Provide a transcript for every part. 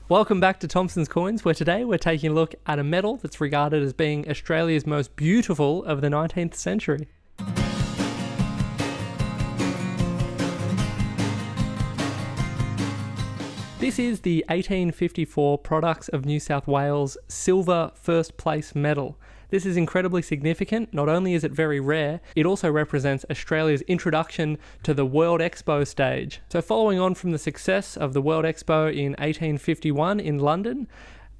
Welcome back to Thompson's Coins, where today we're taking a look at a medal that's regarded as being Australia's most beautiful of the 19th century. This is the 1854 Products of New South Wales Silver First Place Medal. This is incredibly significant. Not only is it very rare, it also represents Australia's introduction to the World Expo stage. So following on from the success of the World Expo in 1851 in London,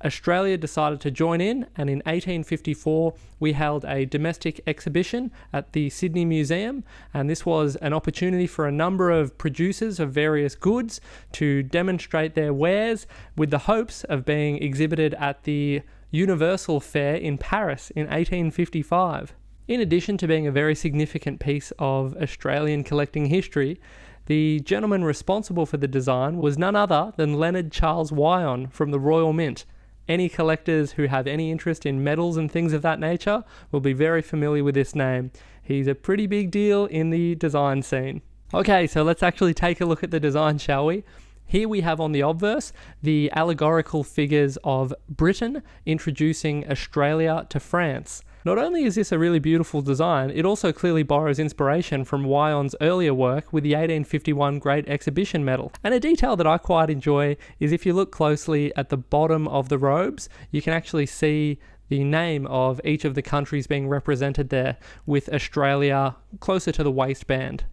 Australia decided to join in, and in 1854 we held a domestic exhibition at the Sydney Museum, and this was an opportunity for a number of producers of various goods to demonstrate their wares with the hopes of being exhibited at the Universal Fair in Paris in 1855. In addition to being a very significant piece of Australian collecting history, the gentleman responsible for the design was none other than Leonard Charles Wyon from the Royal Mint. Any collectors who have any interest in medals and things of that nature will be very familiar with this name. He's a pretty big deal in the design scene. Okay, so let's actually take a look at the design, shall we? Here we have on the obverse the allegorical figures of Britain introducing Australia to France. Not only is this a really beautiful design, it also clearly borrows inspiration from Wyon's earlier work with the 1851 Great Exhibition Medal. And a detail that I quite enjoy is if you look closely at the bottom of the robes, you can actually see the name of each of the countries being represented there, with Australia closer to the waistband.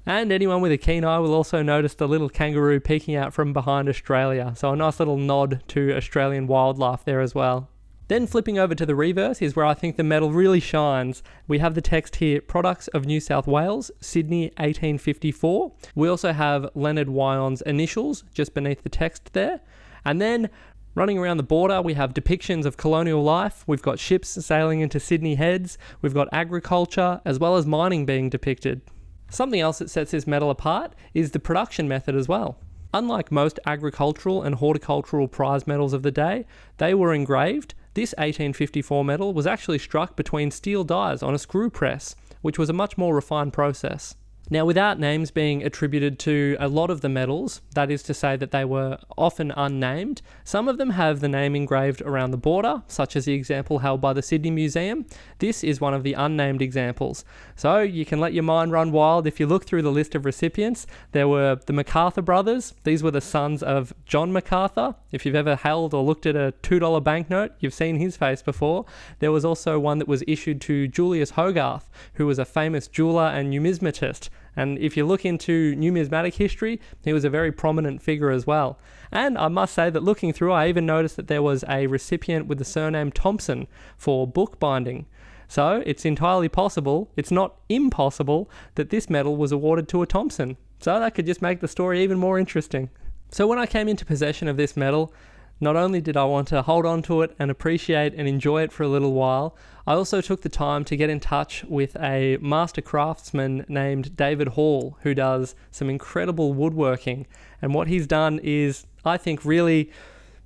And anyone with a keen eye will also notice the little kangaroo peeking out from behind Australia, so a nice little nod to Australian wildlife there as well. Then flipping over to the reverse is where I think the medal really shines. We have the text here, Products of New South Wales, Sydney 1854. We also have Leonard Wyon's initials just beneath the text there. And then running around the border, we have depictions of colonial life. We've got ships sailing into Sydney Heads. We've got agriculture as well as mining being depicted. Something else that sets this medal apart is the production method as well. Unlike most agricultural and horticultural prize medals of the day, they were engraved. This 1854 medal was actually struck between steel dies on a screw press, which was a much more refined process. Now, without names being attributed to a lot of the medals, that is to say that they were often unnamed, some of them have the name engraved around the border, such as the example held by the Sydney Museum. This is one of the unnamed examples. So you can let your mind run wild. If you look through the list of recipients, there were the MacArthur brothers. These were the sons of John MacArthur. If you've ever held or looked at a $2 banknote, you've seen his face before. There was also one that was issued to Julius Hogarth, who was a famous jeweller and numismatist. And if you look into numismatic history, he was a very prominent figure as well. And I must say that looking through, I even noticed that there was a recipient with the surname Thompson for bookbinding. So it's entirely possible, it's not impossible, that this medal was awarded to a Thompson. So that could just make the story even more interesting. So when I came into possession of this medal, not only did I want to hold on to it and appreciate and enjoy it for a little while, I also took the time to get in touch with a master craftsman named David Hall, who does some incredible woodworking. And what he's done is, I think, really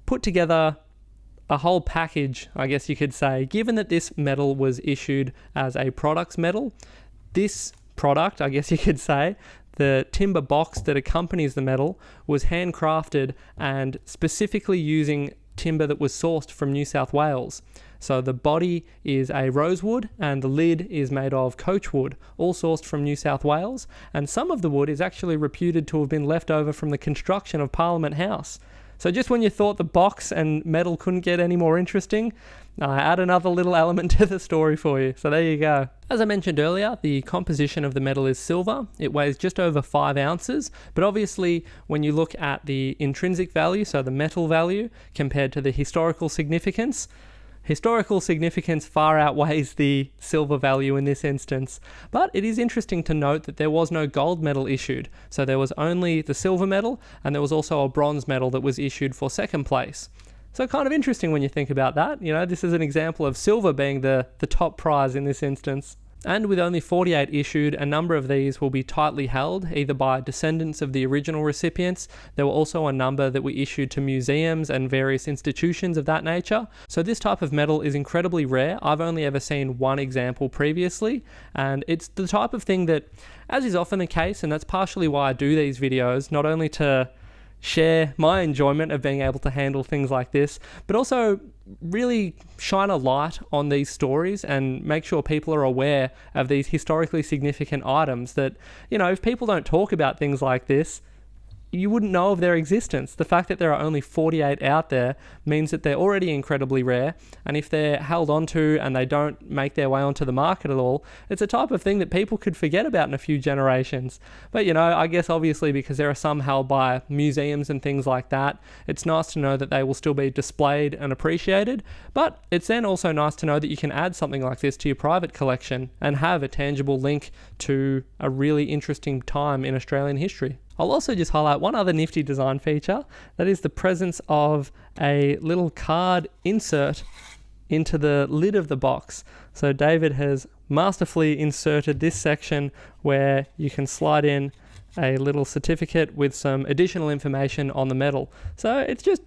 put together a whole package, I guess you could say. Given that this medal was issued as a products medal, this product, I guess you could say, the timber box that accompanies the medal, was handcrafted and specifically using timber that was sourced from New South Wales. So the body is a rosewood and the lid is made of coachwood, all sourced from New South Wales, and some of the wood is actually reputed to have been left over from the construction of Parliament House. So just when you thought the box and medal couldn't get any more interesting, I add another little element to the story for you. So there you go. As I mentioned earlier, the composition of the medal is silver. It weighs just over 5 ounces, but obviously when you look at the intrinsic value, so the metal value, compared to the historical significance far outweighs the silver value in this instance. But it is interesting to note that there was no gold medal issued. So there was only the silver medal, and there was also a bronze medal that was issued for second place. So kind of interesting when you think about that. You know, this is an example of silver being the top prize in this instance. And with only 48 issued, a number of these will be tightly held, either by descendants of the original recipients. There were also a number that were issued to museums and various institutions of that nature. So this type of medal is incredibly rare. I've only ever seen one example previously, and it's the type of thing that, as is often the case, and that's partially why I do these videos, not only to share my enjoyment of being able to handle things like this, but also really shine a light on these stories and make sure people are aware of these historically significant items that, if people don't talk about things like this, you wouldn't know of their existence. The fact that there are only 48 out there means that they're already incredibly rare, and if they're held onto and they don't make their way onto the market at all, it's a type of thing that people could forget about in a few generations. But I guess obviously because there are some held by museums and things like that, it's nice to know that they will still be displayed and appreciated, but it's then also nice to know that you can add something like this to your private collection and have a tangible link to a really interesting time in Australian history. I'll also just highlight one other nifty design feature, that is the presence of a little card insert into the lid of the box. So David has masterfully inserted this section where you can slide in a little certificate with some additional information on the medal. So it's just,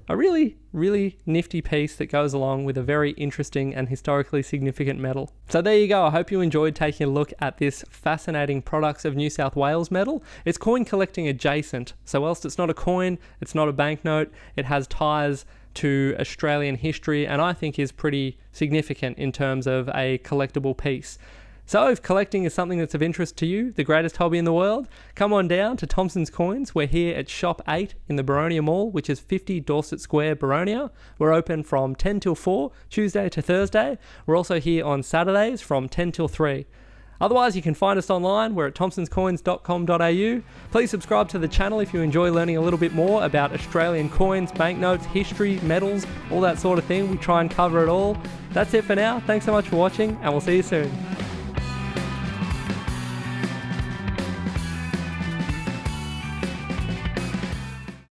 a really, really nifty piece that goes along with a very interesting and historically significant medal. So there you go. I hope you enjoyed taking a look at this fascinating Products of New South Wales medal. It's coin collecting adjacent. So whilst it's not a coin, it's not a banknote, it has ties to Australian history, and I think is pretty significant in terms of a collectible piece. So if collecting is something that's of interest to you, the greatest hobby in the world, come on down to Thompson's Coins. We're here at Shop 8 in the Boronia Mall, which is 50 Dorset Square, Boronia. We're open from 10 till 4, Tuesday to Thursday. We're also here on Saturdays from 10 till 3. Otherwise, you can find us online. We're at thompsonscoins.com.au. Please subscribe to the channel if you enjoy learning a little bit more about Australian coins, banknotes, history, medals, all that sort of thing. We try and cover it all. That's it for now. Thanks so much for watching, and we'll see you soon.